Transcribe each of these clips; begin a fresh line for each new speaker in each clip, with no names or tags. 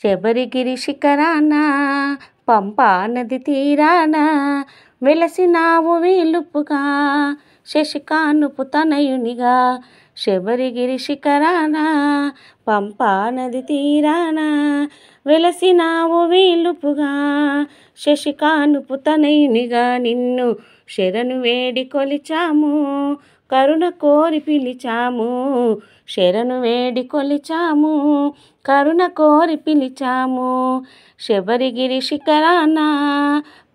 శబరిగిరి శిఖరాన పంపా నది తీరాన వెలసినావు వీలుపుగా శశికానుపు తనయునిగా. శబరిగిరి శిఖరాన పంపా నది తీరాన వెలసినావు వీలుపుగా శశికానుపు తనయునిగా. నిన్ను శరణు వేడి కొలిచాము, కరుణ కోరి పిలిచాము. శరణు వేడి కొలిచాము, కరుణ కోరి పిలిచాము. శబరిగిరి శిఖరాన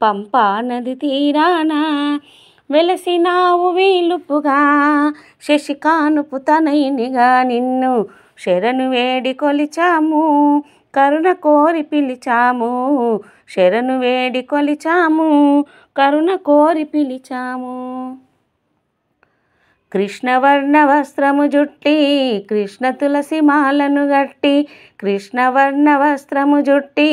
పంపా నది తీరాన వెలసినావు వీలుపుగా శశికానుపు తనయునిగా. నిన్ను శరణు వేడి కొలిచాము, కరుణ కోరి పిలిచాము. శరణు వేడి కొలిచాము, కరుణ కోరి పిలిచాము. కృష్ణవర్ణ వస్త్రము జుట్టి కృష్ణ తులసి మాలను గట్టి. కృష్ణవర్ణ వస్త్రము జుట్టి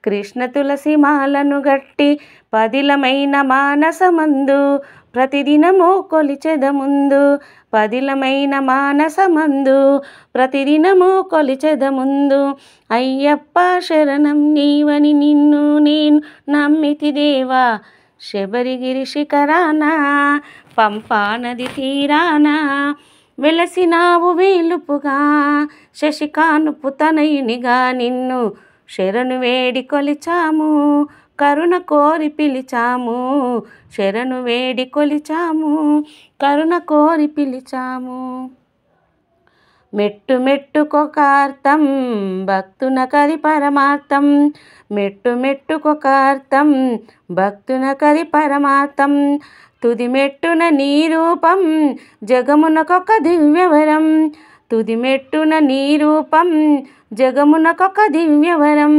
కృష్ణ తులసి మాలను గట్టి. పదిలమైన మానసమందు ప్రతిదినము కొలిచెదముందు. పదిలమైన మానసమందు ప్రతిదినము కొలిచెదముందు. అయ్యప్ప శరణం నీవని నిన్ను నేను నమ్మితి దేవా. శబరిగిరి శిఖరాన పంపా నది తీరాన వెలసినావు వీలుపుగా శశికానుపు తనయునిగా. నిన్ను శరణు వేడి కొలిచాము, కరుణ కోరి పిలిచాము. శరణు వేడి కొలిచాము, కరుణ కోరి పిలిచాము. మెట్టు మెట్టుకొక అర్థం భక్తునకది పరమార్థం. మెట్టు మెట్టుకొక అర్థం భక్తునకది పరమార్థం. తుది మెట్టున నీ రూపం జగమునకొక దివ్యవరం. తుది మెట్టున నీ రూపం జగమునకొక దివ్యవరం.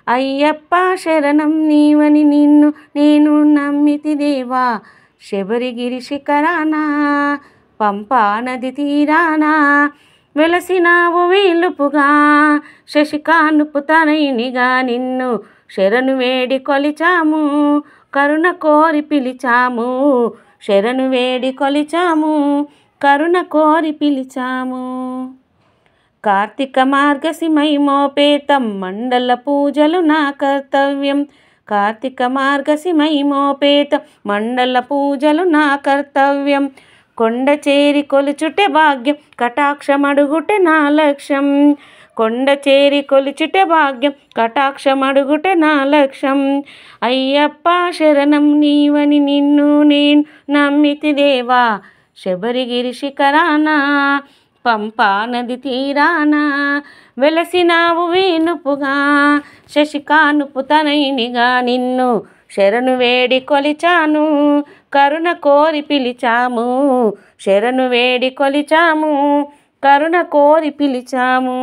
అయ్యప్ప శరణం నీవని నిన్ను నేను నమ్మితి దేవా. శబరిగిరి శిఖరాన పంపా నది తీరాన వెలసినావు వీలుపుగా శశికానుపు తనయునిగా. నిన్ను శరణు వేడి కొలిచాము, కరుణ కోరి పిలిచాము. శరణు వేడి కొలిచాము, కరుణ కోరి పిలిచాము. కార్తీక మార్గశిమై మోపేతం మండల పూజలు నా కర్తవ్యం. కార్తీక మార్గశిమై మోపేతం మండల పూజలు నా కర్తవ్యం. కొండ చేరి కొలుచుటే భాగ్యం కటాక్షమడుగుటే నా లక్ష్యం. కొండ చేరి కొలుచుటే భాగ్యం కటాక్షమడుగుటే నా లక్ష్యం. అయ్యప్ప శరణం నీవని నిన్ను నేను నమ్మితి దేవా. శబరిగిరి శిఖరాన పంపా నది తీరాన వెలసినావు వీలుపుగా శశికానుపు తనయునిగా. నిన్ను శరణు వేడి కొలిచాను, కరుణ కోరి పిలిచాము. శరణు వేడి కొలిచాము, కరుణ కోరి పిలిచాము.